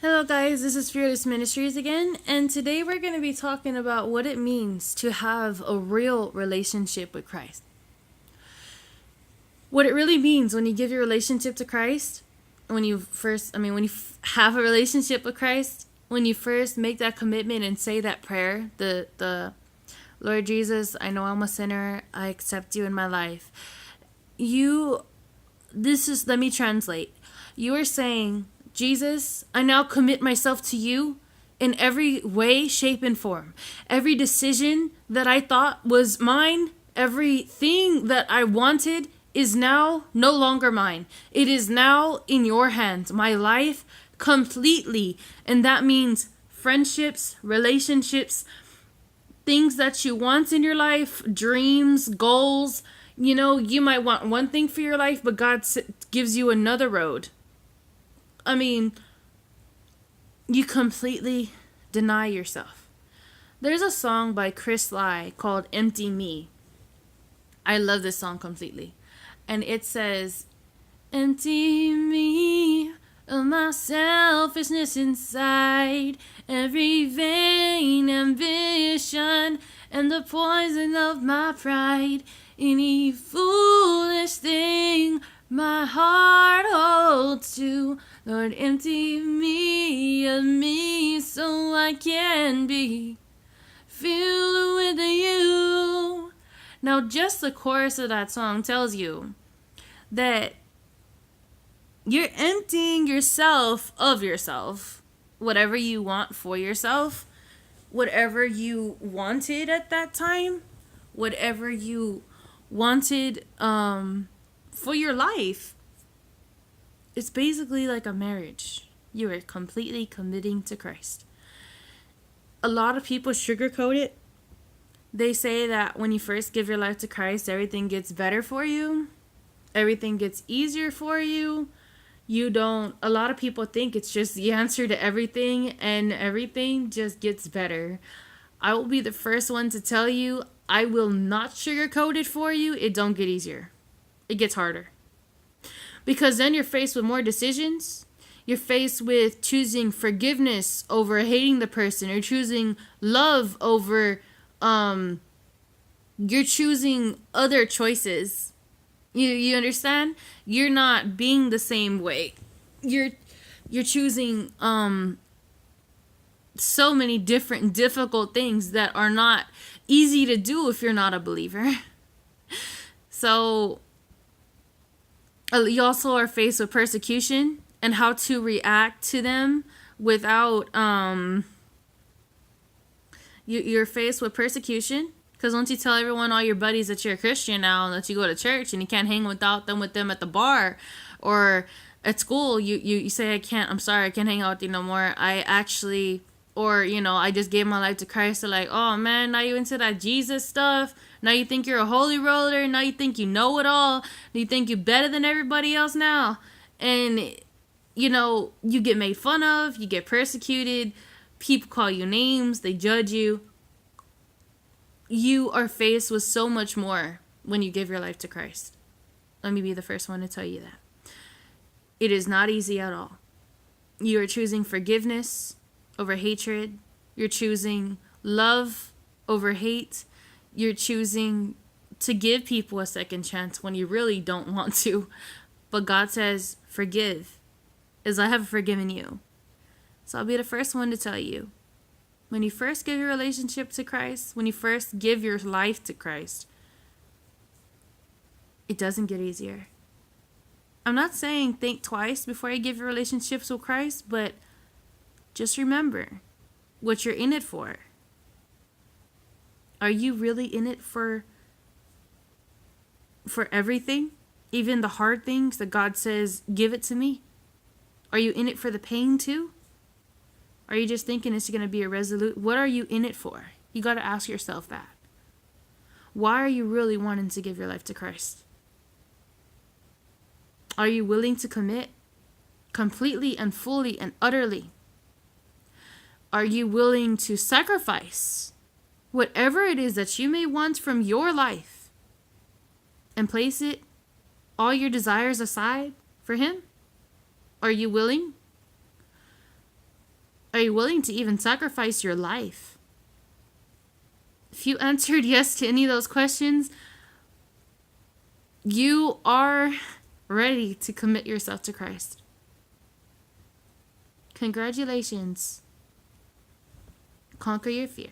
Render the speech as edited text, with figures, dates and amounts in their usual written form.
Hello, guys. This is Fearless Ministries again, and today we're going to be talking about what it means to have a real relationship with Christ. What it really means when you give your relationship to Christ, when you have a relationship with Christ, when you first make that commitment and say that prayer, the Lord Jesus, I know I'm a sinner. I accept you in my life. Let me translate. You are saying, Jesus, I now commit myself to you in every way, shape, and form. Every decision that I thought was mine, everything that I wanted is now no longer mine. It is now in your hands. My life completely. And that means friendships, relationships, things that you want in your life, dreams, goals. You might want one thing for your life, but God gives you another road. You completely deny yourself. There's a song by Chris Lai called Empty Me. I love this song completely. And it says, empty me of my selfishness inside, every vain ambition and the poison of my pride, any foolish thing my heart holds to. Lord, empty me of me so I can be filled with you. Now, just the chorus of that song tells you that you're emptying yourself of yourself. Whatever you want for yourself, whatever you wanted at that time, whatever you wanted for your life. It's basically like a marriage. You are completely committing to Christ. A lot of people sugarcoat it. They say that when you first give your life to Christ, everything gets better for you. Everything gets easier for you. A lot of people think it's just the answer to everything and everything just gets better. I will be the first one to tell you, I will not sugarcoat it for you. It don't get easier. It gets harder. Because then you're faced with more decisions. You're faced with choosing forgiveness over hating the person, or choosing love over, you're choosing other choices. You understand? You're not being the same way. You're choosing so many different difficult things that are not easy to do if you're not a believer. So you also are faced with persecution and how to react to them without you're faced with persecution. Because once you tell everyone, all your buddies, that you're a Christian now and that you go to church and you can't hang with them at the bar or at school, you say, I'm sorry, I can't hang out with you no more. I just gave my life to Christ. They're like, oh man, now you into that Jesus stuff. Now you think you're a holy roller. Now you think you know it all. You think you're better than everybody else now. And, you get made fun of. You get persecuted. People call you names. They judge you. You are faced with so much more when you give your life to Christ. Let me be the first one to tell you that. It is not easy at all. You are choosing forgiveness over hatred. You're choosing love over hate. You're choosing to give people a second chance when you really don't want to. But God says, forgive as I have forgiven you. So I'll be the first one to tell you, when you first give your relationship to Christ, when you first give your life to Christ, it doesn't get easier. I'm not saying think twice before you give your relationships with Christ, but just remember what you're in it for. Are you really in it for everything? Even the hard things that God says, give it to me? Are you in it for the pain too? Are you just thinking it's going to be a resolute? What are you in it for? You got to ask yourself that. Why are you really wanting to give your life to Christ? Are you willing to commit completely and fully and utterly? Are you willing to sacrifice whatever it is that you may want from your life and place it, all your desires aside, for Him? Are you willing? Are you willing to even sacrifice your life? If you answered yes to any of those questions, you are ready to commit yourself to Christ. Congratulations. Conquer your fear.